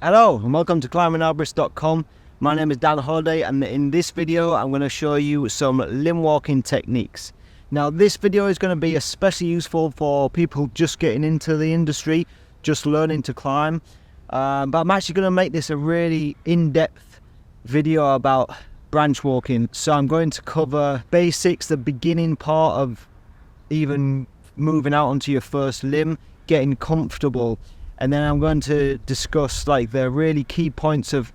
Hello and welcome to climbingarborist.com. My name is Dan Holiday, and in this video I'm going to show you some limb walking techniques. Now this video is going to be especially useful for people just getting into the industry, just learning to climb. But I'm actually going to make this a really in-depth video about branch walking. So I'm going to cover basics, the beginning part of even moving out onto your first limb, getting comfortable. And then I'm going to discuss like the really key points of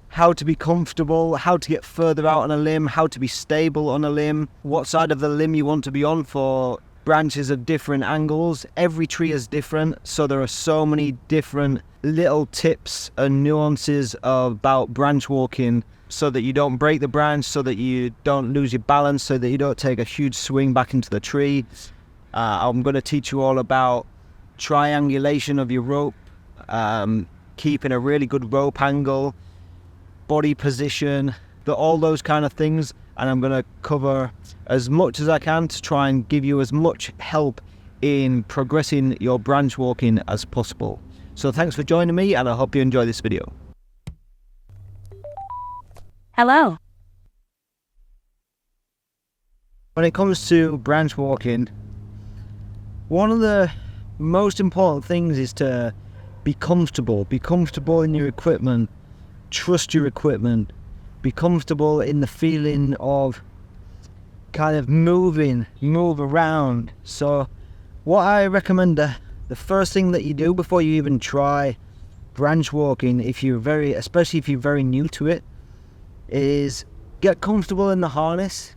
how to be comfortable, how to get further out on a limb, how to be stable on a limb, what side of the limb you want to be on for branches of different angles. Every tree is different, so there are so many different little tips and nuances about branch walking so that you don't break the branch, so that you don't lose your balance, so that you don't take a huge swing back into the tree. I'm going to teach you all about triangulation of your rope, keeping a really good rope angle, body position, all those kind of things, and I'm going to cover as much as I can to try and give you as much help in progressing your branch walking as possible. So thanks for joining me, and I hope you enjoy this video. Hello. When it comes to branch walking, one of the most important things is to be comfortable in your equipment, trust your equipment, be comfortable in the feeling of kind of move around. So what I recommend, the first thing that you do before you even try branch walking, especially if you're very new to it, is get comfortable in the harness,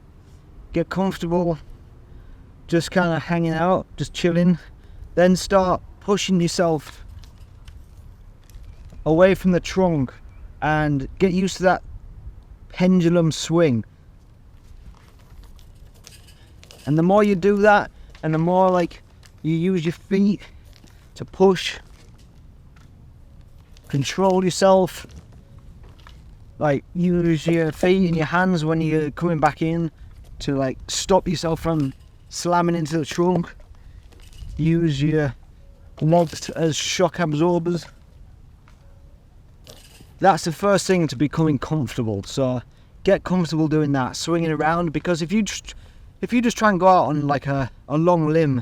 get comfortable just kind of hanging out, just chilling. Then start pushing yourself away from the trunk and get used to that pendulum swing. And the more you do that, and the more like you use your feet to push, control yourself, like use your feet and your hands when you're coming back in to like stop yourself from slamming into the trunk. Use your legs as shock absorbers. That's the first thing to becoming comfortable. So get comfortable doing that, swinging around, because if you just try and go out on like a long limb,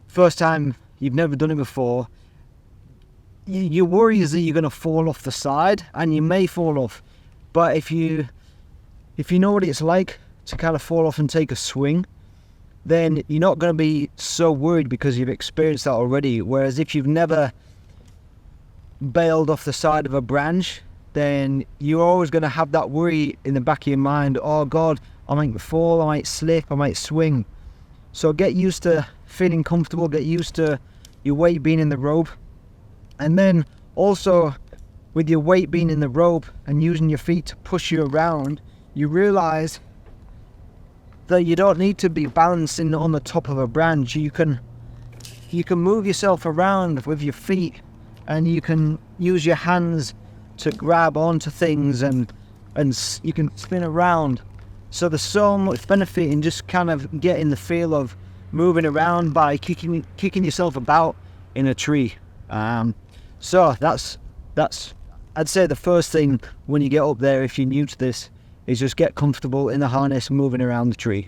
first time you've never done it before, your worry is that you're going to fall off the side, and you may fall off. But if you know what it's like to kind of fall off and take a swing, then you're not going to be so worried because you've experienced that already. Whereas if you've never bailed off the side of a branch, then you're always going to have that worry in the back of your mind. Oh God, I might fall, I might slip, I might swing. So get used to feeling comfortable, get used to your weight being in the rope. And then also with your weight being in the rope and using your feet to push you around, you realize that you don't need to be balancing on the top of a branch. You can move yourself around with your feet, and you can use your hands to grab onto things, and you can spin around. So there's so much benefit in just kind of getting the feel of moving around by kicking yourself about in a tree. So that's I'd say the first thing when you get up there, if you're new to this, is just get comfortable in the harness moving around the tree.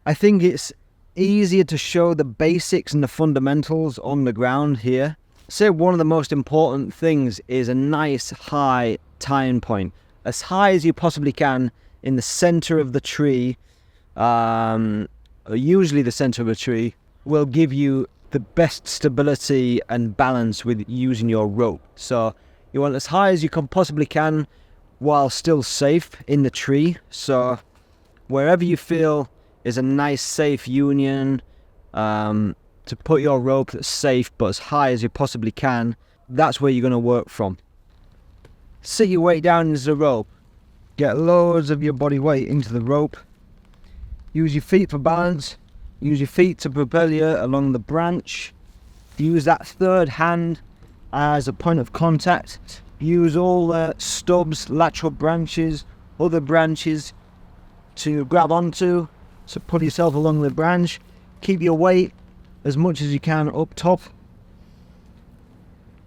I think it's easier to show the basics and the fundamentals on the ground here. Say one of the most important things is a nice high tying point. As high as you possibly can in the center of the tree, usually the center of a tree, will give you the best stability and balance with using your rope. So you want as high as you possibly can while still safe in the tree. So wherever you feel is a nice safe union to put your rope that's safe but as high as you possibly can, that's where you're going to work from. Sit your weight down into the rope. Get loads of your body weight into the rope. Use your feet for balance. Use your feet to propel you along the branch. Use that third hand as a point of contact. Use all the stubs, lateral branches, other branches to grab onto. So pull yourself along the branch. Keep your weight as much as you can up top.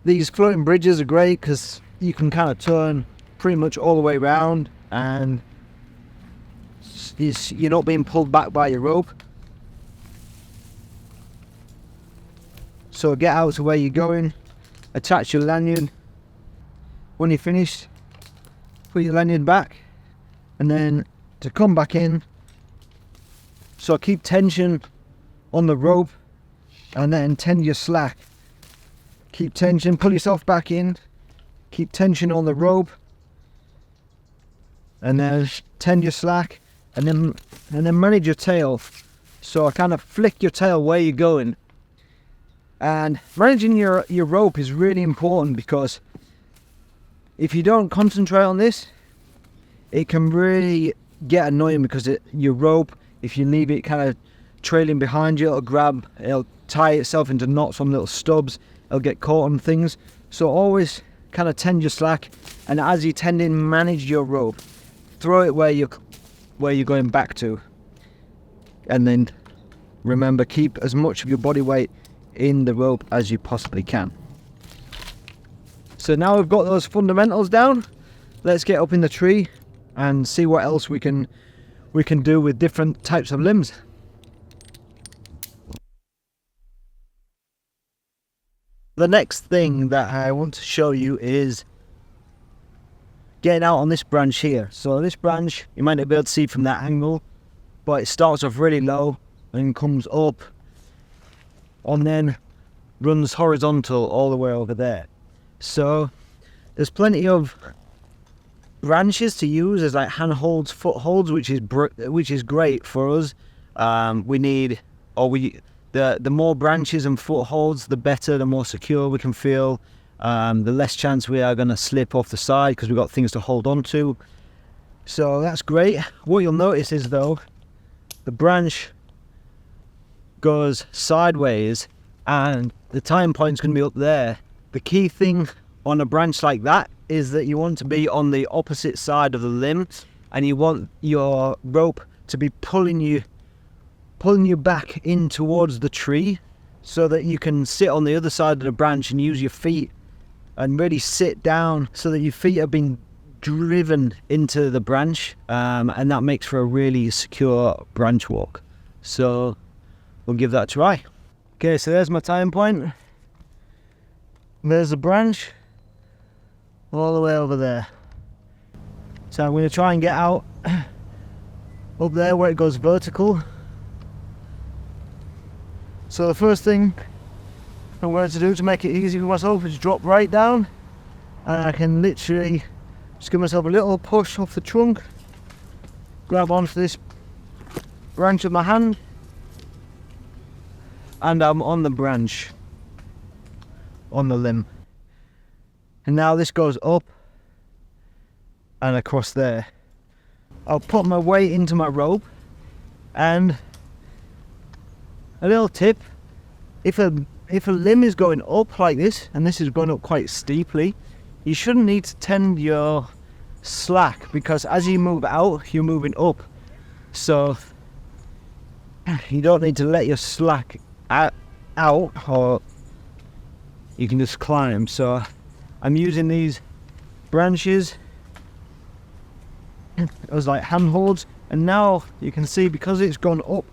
These floating bridges are great because you can kind of turn pretty much all the way around, and you're not being pulled back by your rope. So get out to where you're going, attach your lanyard. When you're finished, put your lanyard back, and then to come back in, so keep tension on the rope and then tend your slack. Keep tension, pull yourself back in, keep tension on the rope, and then tend your slack, and then manage your tail. So kind of flick your tail where you're going. And managing your rope is really important, because if you don't concentrate on this, it can really get annoying, because your rope, if you leave it kind of trailing behind you, it'll tie itself into knots on little stubs, it'll get caught on things. So always kind of tend your slack, and as you tend in, manage your rope. Throw it where you're going back to, and then remember, keep as much of your body weight in the rope as you possibly can. So now we've got those fundamentals down, let's get up in the tree and see what else we can do with different types of limbs. The next thing that I want to show you is getting out on this branch here. So this branch, you might not be able to see from that angle, but it starts off really low and comes up and then runs horizontal all the way over there. So there's plenty of branches to use as like handholds, footholds, which is great for us. The more branches and footholds, the better, the more secure we can feel. The less chance we are going to slip off the side, because we've got things to hold on to. So that's great. What you'll notice is, though, the branch goes sideways and the tying point's going to be up there. The key thing on a branch like that is that you want to be on the opposite side of the limb, and you want your rope to be pulling you back in towards the tree, so that you can sit on the other side of the branch and use your feet and really sit down, so that your feet are being driven into the branch, and that makes for a really secure branch walk. So we'll give that a try. Okay, so there's my tying point. There's the branch all the way over there. So I'm going to try and get out up there where it goes vertical. So the first thing I'm going to do to make it easy for myself is drop right down, and I can literally just give myself a little push off the trunk, grab onto this branch with my hand, and I'm on the branch, on the limb. And now this goes up and across there. I'll put my weight into my rope, and a little tip, if a limb is going up like this, and this is going up quite steeply, you shouldn't need to tend your slack, because as you move out, you're moving up. So you don't need to let your slack out, or you can just climb. So I'm using these branches as like handholds, and now you can see, because it's gone up,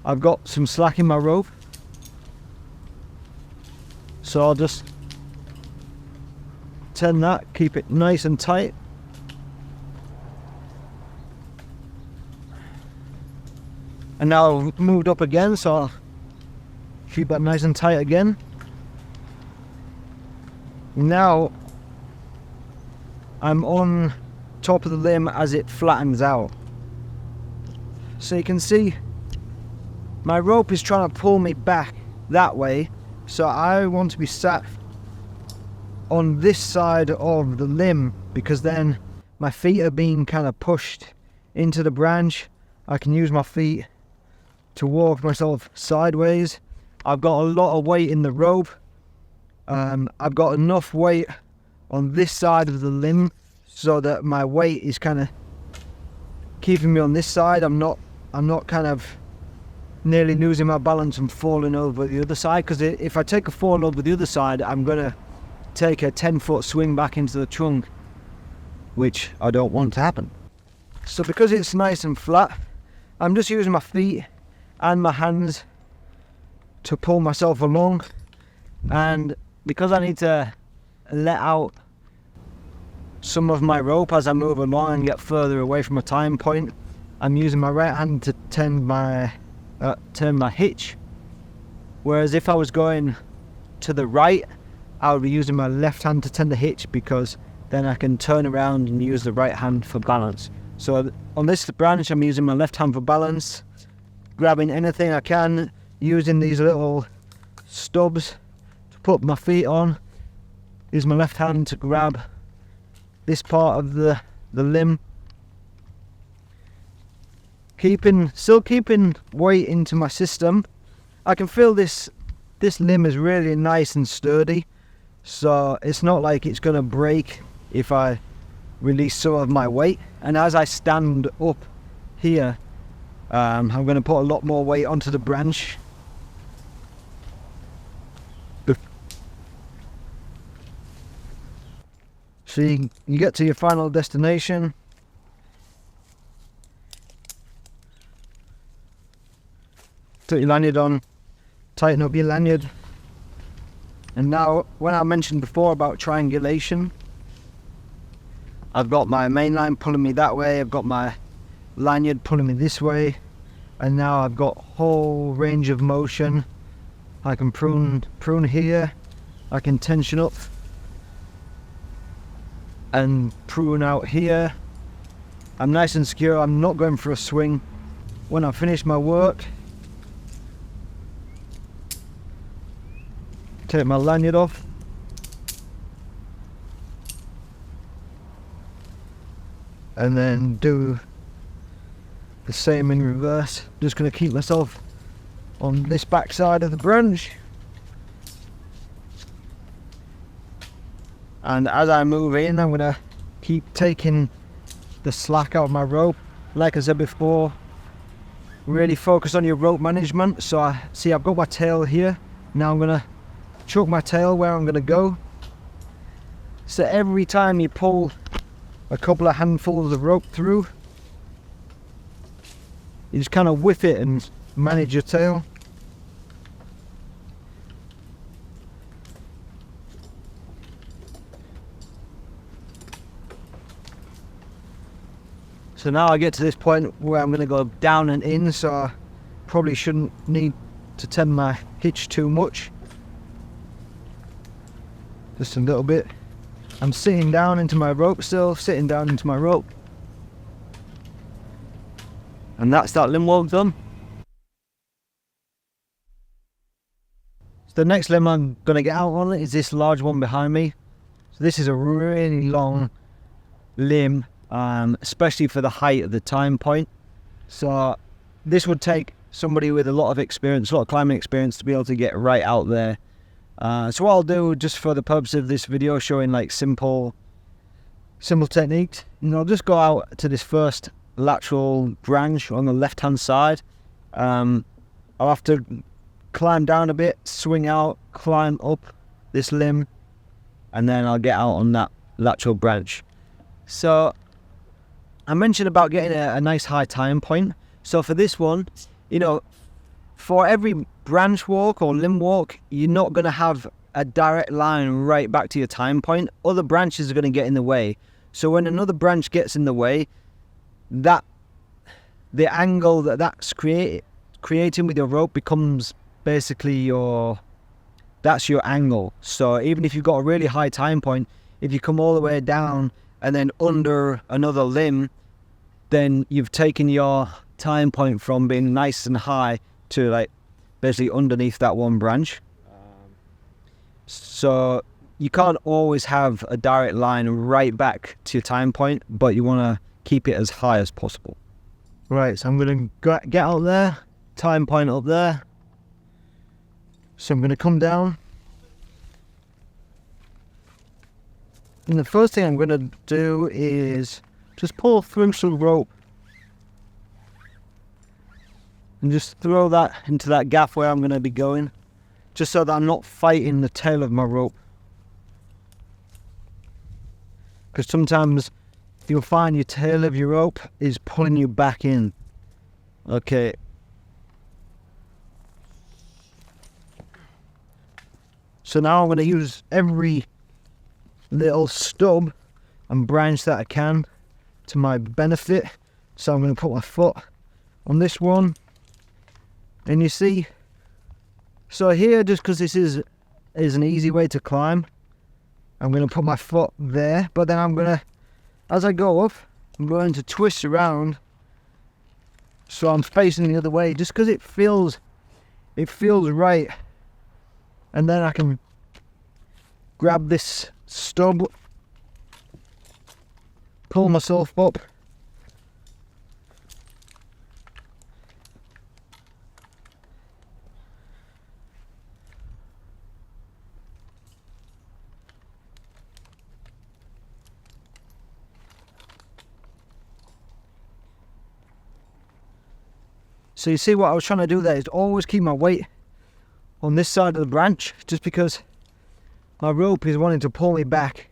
I've got some slack in my rope. So I'll just tend that, keep it nice and tight. And now I've moved up again, so I'll keep that nice and tight again. Now I'm on top of the limb as it flattens out. So you can see my rope is trying to pull me back that way, so I want to be sat on this side of the limb, because then my feet are being kind of pushed into the branch. I can use my feet to walk myself sideways. I've got a lot of weight in the rope. I've got enough weight on this side of the limb so that my weight is kind of keeping me on this side. I'm not kind of nearly losing my balance and falling over the other side, because if I take a fall over the other side, I'm going to take a 10-foot swing back into the trunk, which I don't want to happen. So because it's nice and flat, I'm just using my feet and my hands to pull myself along, and because I need to let out some of my rope as I move along and get further away from a time point, I'm using my right hand to turn my hitch, whereas if I was going to the right, I would be using my left hand to turn the hitch, because then I can turn around and use the right hand for balance. So on this branch, I'm using my left hand for balance, grabbing anything I can, using these little stubs to put my feet on. Use my left hand to grab this part of the limb. Still keeping weight into my system. I can feel this limb is really nice and sturdy, so it's not like it's gonna break if I release some of my weight. And as I stand up here, I'm going to put a lot more weight onto the branch. So you get to your final destination. Put your lanyard on, tighten up your lanyard. And now, when I mentioned before about triangulation, I've got my main line pulling me that way, I've got my lanyard pulling me this way, and now I've got whole range of motion. I can prune here, I can tension up and prune out here. I'm nice and secure, I'm not going for a swing. When I finish my work, take my lanyard off, and then do the same in reverse. Just going to keep myself on this back side of the branch, and as I move in, I'm going to keep taking the slack out of my rope. Like I said before, really focus on your rope management. So I've got my tail here. Now I'm going to chuck my tail where I'm going to go. So every time you pull a couple of handfuls of rope through, you just kind of whip it and manage your tail. So now I get to this point where I'm going to go down and in, so I probably shouldn't need to turn my hitch too much. Just a little bit. I'm sitting down into my rope still, sitting down into my rope. And that's that limb walk done. So the next limb I'm going to get out on is this large one behind me. So this is a really long limb, especially for the height of the time point. So this would take somebody with a lot of experience, a lot of climbing experience, to be able to get right out there. So what I'll do, just for the purpose of this video, showing like simple techniques, I'll just go out to this first lateral branch on the left hand side. I'll have to climb down a bit, swing out, climb up this limb, and then I'll get out on that lateral branch. So I mentioned about getting a nice high time point. So for this one, for every branch walk or limb walk, you're not going to have a direct line right back to your time point. Other branches are going to get in the way. So when another branch gets in the way, the angle that's creating with your rope becomes basically that's your angle. So even if you've got a really high time point, if you come all the way down and then under another limb, then you've taken your time point from being nice and high to like basically underneath that one branch. So you can't always have a direct line right back to your time point, but you want to keep it as high as possible. Right, so I'm going to get out there, time point up there. So I'm going to come down. And the first thing I'm going to do is just pull through some rope. and just throw that into that gap where I'm going to be going, just so that I'm not fighting the tail of my rope. Because sometimes you'll find your tail of your rope is pulling you back in. Okay. So now I'm going to use every little stub and branch that I can to my benefit. So I'm going to put my foot on this one. And you see, so here, just because this is an easy way to climb, I'm going to put my foot there. But then I'm going to, as I go up, I'm going to twist around so I'm facing the other way, just because it feels right. And then I can grab this stub, pull myself up, so you see what I was trying to do there is always keep my weight on this side of the branch, just because my rope is wanting to pull me back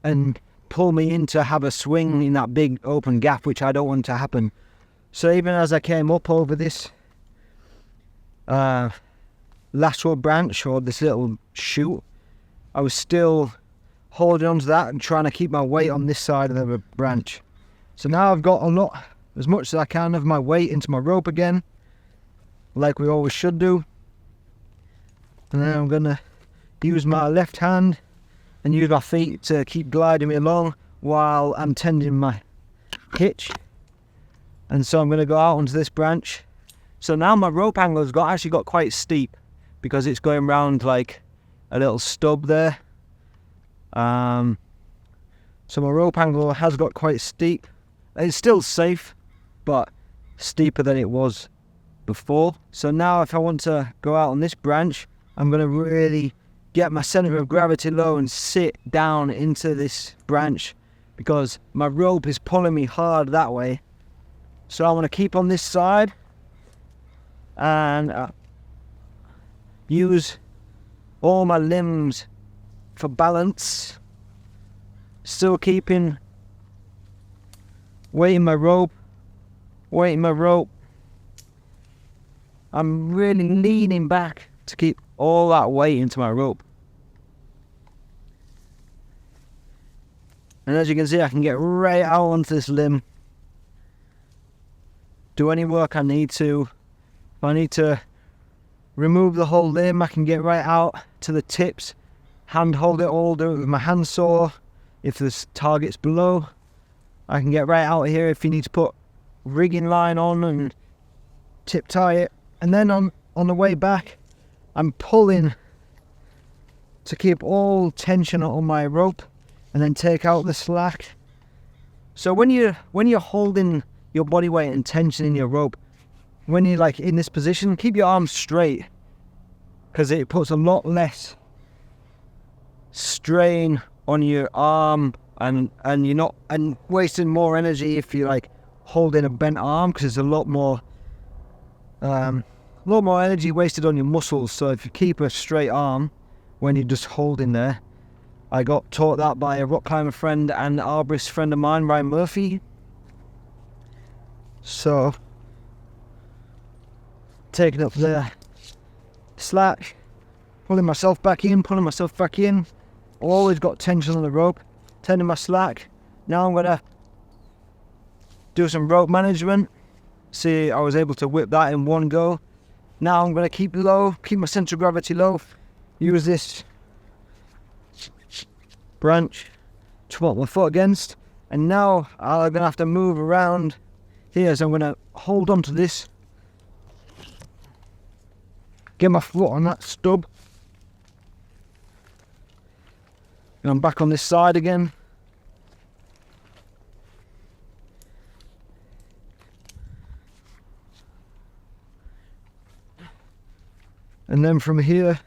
and pull me in to have a swing in that big open gap, which I don't want to happen. So even as I came up over this lateral branch, or this little shoot, I was still holding on to that and trying to keep my weight on this side of the branch. So now I've got as much as I can of my weight into my rope again, like we always should do. And then I'm gonna use my left hand and use my feet to keep gliding me along while I'm tending my hitch. And so I'm gonna go out onto this branch. So now my rope angle has actually got quite steep, because it's going round like a little stub there. So my rope angle has got quite steep. It's still safe, but steeper than it was before. So now if I want to go out on this branch, I'm going to really get my center of gravity low and sit down into this branch, because my rope is pulling me hard that way. So I want to keep on this side and use all my limbs for balance, still keeping weight in my rope. I'm really leaning back to keep all that weight into my rope. And as you can see, I can get right out onto this limb, do any work I need to. If I need to remove the whole limb, I can get right out to the tips, hand hold it all, do it with my handsaw. If there's targets below, I can get right out here if you need to put rigging line on and tip tie it. And then on the way back, I'm pulling to keep all tension on my rope and then take out the slack. So when you're holding your body weight and tension in your rope, when you're like in this position, keep your arms straight, because it puts a lot less strain on your arm, and you're not wasting more energy if you're like holding a bent arm, because there's a lot more energy wasted on your muscles. So if you keep a straight arm when you're just holding there, I got taught that by a rock climber friend and arborist friend of mine, Ryan Murphy. So taking up the slack, pulling myself back in, always got tension on the rope, tending my slack. Now I'm gonna do some rope management. See, I was able to whip that in one go. Now I'm gonna keep my center of gravity low, use this branch to put my foot against, and now I'm gonna have to move around here. So I'm gonna hold on to this, get my foot on that stub, and I'm back on this side again. And then from here,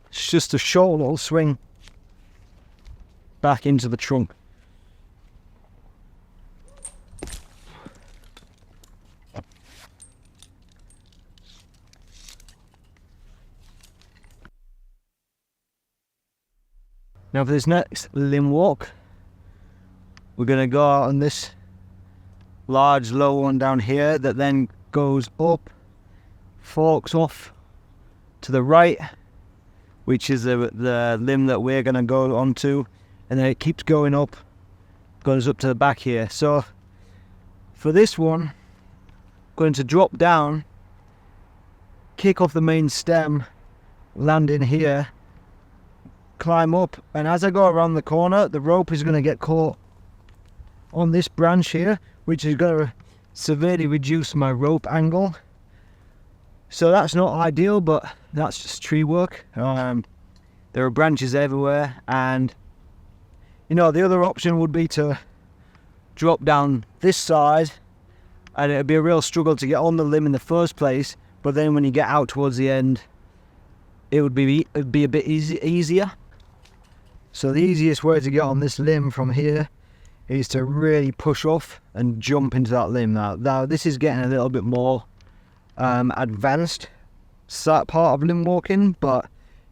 it's just a short little swing back into the trunk. Now for this next limb walk, we're going to go out on this large low one down here that then goes up, forks off to the right, which is the limb that we're going to go onto, and then it keeps going up, goes up to the back here. So for this one, I'm going to drop down, kick off the main stem, land in here, climb up, and as I go around the corner, the rope is going to get caught on this branch here, which is going to severely reduce my rope angle. So that's not ideal, but that's just tree work. There are branches everywhere, and you know, the other option would be to drop down this side, and it'd be a real struggle to get on the limb in the first place, but then when you get out towards the end, it'd be a bit easier. So the easiest way to get on this limb from here is to really push off and jump into that limb. Now this is getting a little bit more advanced part of limb walking, but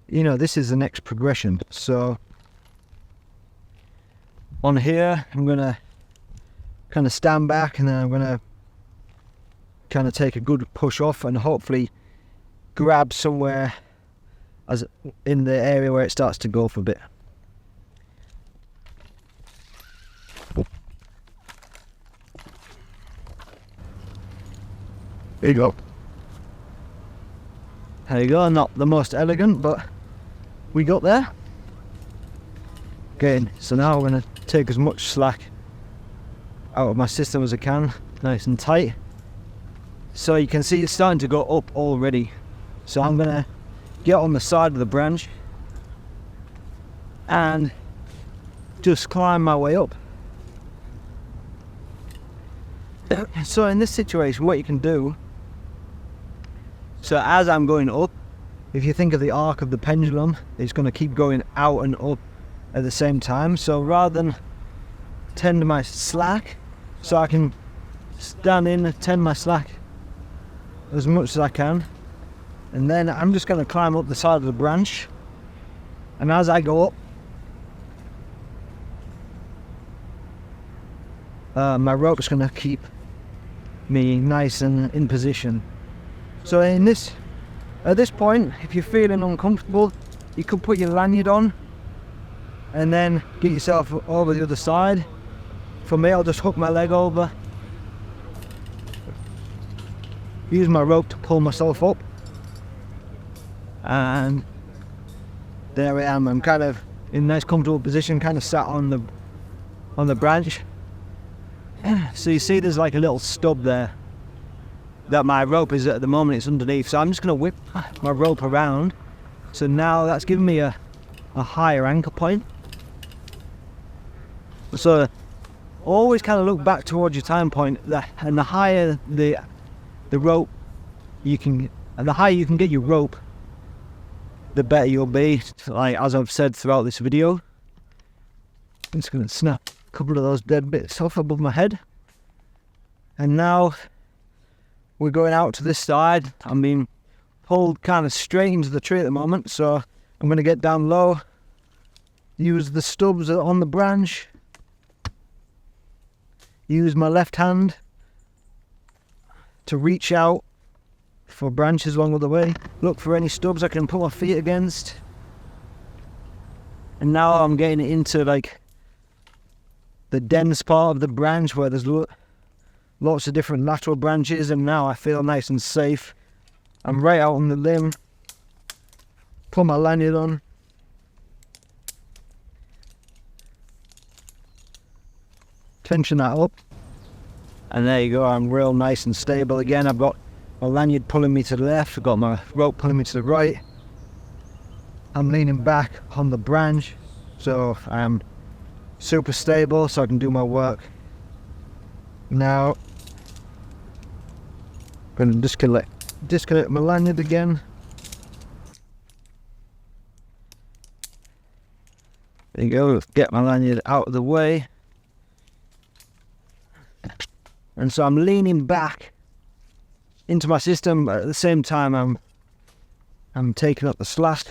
you know, this is the next progression. So on here, I'm gonna kind of stand back, and then I'm gonna kind of take a good push off and hopefully grab somewhere as in the area where it starts to go for a bit. There you go. There you go, not the most elegant, but we got there. Okay, so now I'm going to take as much slack out of my system as I can, nice and tight. So you can see it's starting to go up already. So I'm going to get on the side of the branch and just climb my way up. So in this situation, what you can do, so as I'm going up, if you think of the arc of the pendulum, it's going to keep going out and up at the same time. So rather than tend my slack, so I can stand in and tend my slack as much as I can, and then I'm just going to climb up the side of the branch, and as I go up, my rope's going to keep me nice and in position. So at this point, if you're feeling uncomfortable, you could put your lanyard on and then get yourself over the other side. For me, I'll just hook my leg over, use my rope to pull myself up, and there I am. I'm kind of in a nice comfortable position, kind of sat on the branch. So you see there's like a little stub there that my rope is at the moment, it's underneath. So I'm just going to whip my rope around. So now that's giving me a higher anchor point. So always kind of look back towards your time point, and the higher the rope you can, and the higher you can get your rope, the better you'll be. Like as I've said throughout this video, I'm just going to snap a couple of those dead bits off above my head. And now we're going out to this side. I'm being pulled kind of straight into the tree at the moment, so I'm going to get down low, use the stubs on the branch, use my left hand to reach out for branches along the way, look for any stubs I can put my feet against. And now I'm getting into like the dense part of the branch where there's lots of different lateral branches, and now I feel nice and safe. I'm right out on the limb, put my lanyard on, tension that up, and there you go, I'm real nice and stable again. I've got my lanyard pulling me to the left, I've got my rope pulling me to the right. I'm leaning back on the branch, so I'm super stable so I can do my work. Now I'm going to disconnect my lanyard again. There you go, get my lanyard out of the way. And so I'm leaning back into my system, but at the same time I'm taking up the slack.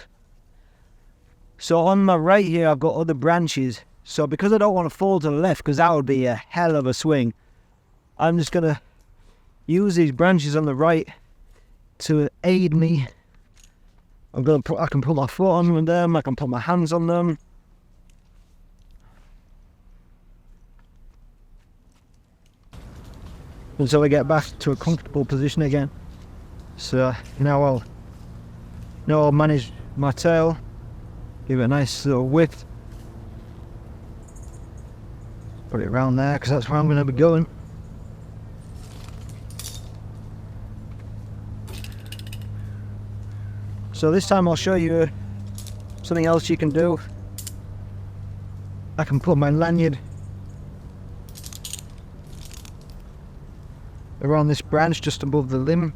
So on my right here, I've got other branches. So because I don't want to fall to the left, because that would be a hell of a swing, I'm just going to use these branches on the right to aid me. I can put my foot on them, I can put my hands on them. Until I get back to a comfortable position again. So now I'll manage my tail, give it a nice little width. Put it around there because that's where I'm going to be going. So this time I'll show you something else you can do. I can put my lanyard around this branch just above the limb.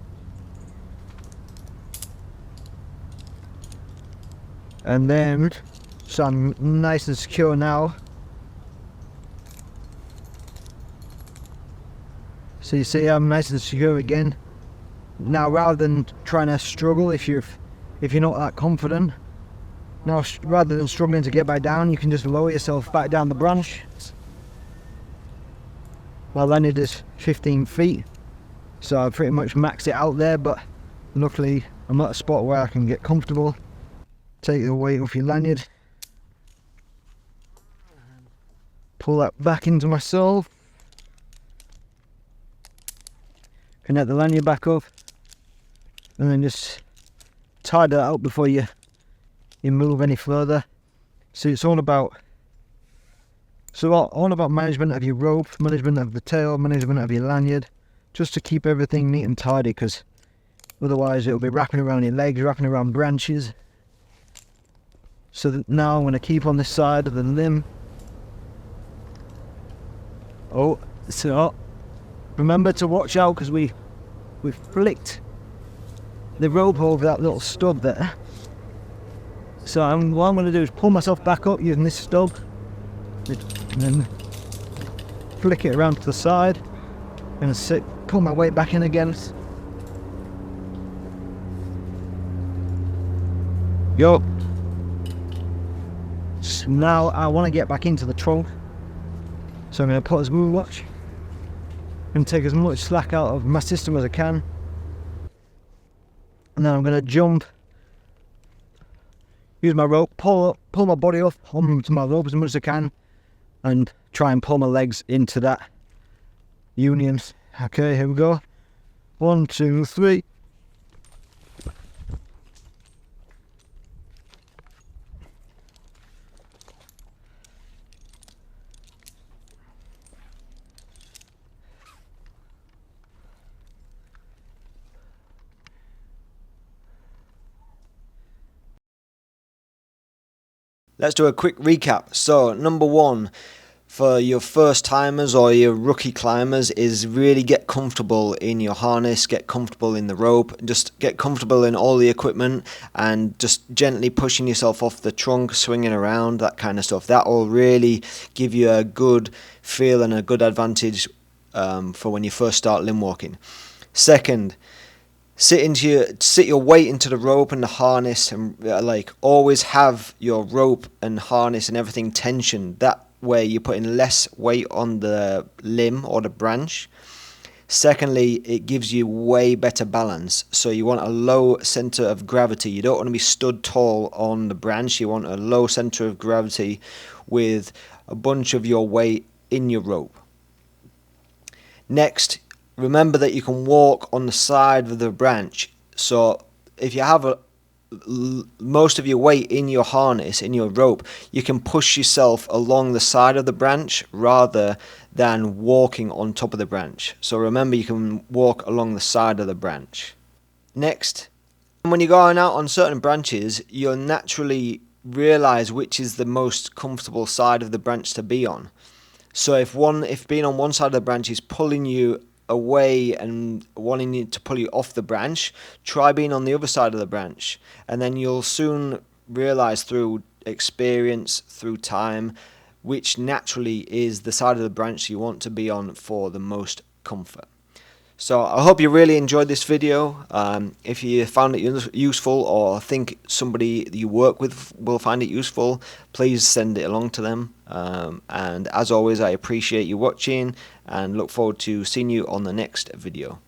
And then, so I'm nice and secure now. So you see I'm nice and secure again. Now rather than trying to struggle if you're not that confident, now rather than struggling to get back down, you can just lower yourself back down the branch. My lanyard is 15 feet, so I pretty much maxed it out there, but luckily I'm at a spot where I can get comfortable. Take the weight off your lanyard, pull that back into myself, connect the lanyard back up, and then just tie that up before you move any further. So it's all about management of your rope, management of the tail, management of your lanyard, just to keep everything neat and tidy, because otherwise it'll be wrapping around your legs, wrapping around branches. So that now I'm going to keep on this side of the limb. Oh, so remember to watch out, because we flicked the rope over that little stub there. So what I'm going to do is pull myself back up using this stub, and then flick it around to the side, and pull my weight back in again. Go. So now I want to get back into the trunk, so I'm going to put as much and take as much slack out of my system as I can, and then I'm going to jump, use my rope, pull my body up onto my rope as much as I can, and try and pull my legs into that union. Okay, here we go. 1, 2, 3. Let's do a quick recap. So, number 1, for your first timers or your rookie climbers, is really get comfortable in your harness, get comfortable in the rope, just get comfortable in all the equipment, and just gently pushing yourself off the trunk, swinging around, that kind of stuff. That will really give you a good feel and a good advantage for when you first start limb walking. Second, sit your weight into the rope and the harness, and always have your rope and harness and everything tensioned. That way you're putting less weight on the limb or the branch. Secondly, it gives you way better balance. So you want a low center of gravity. You don't want to be stood tall on the branch. You want a low center of gravity with a bunch of your weight in your rope. Next, remember that you can walk on the side of the branch. So if you have most of your weight in your harness, in your rope, you can push yourself along the side of the branch rather than walking on top of the branch. So remember, you can walk along the side of the branch. If when you're going out on certain branches, you'll naturally realize which is the most comfortable side of the branch to be on. So if being on one side of the branch is pulling you away and wanting you to pull you off the branch, try being on the other side of the branch, and then you'll soon realize through experience, through time, which naturally is the side of the branch you want to be on for the most comfort. So I hope you really enjoyed this video. If you found it useful or think somebody you work with will find it useful, please send it along to them. And as always, I appreciate you watching and look forward to seeing you on the next video.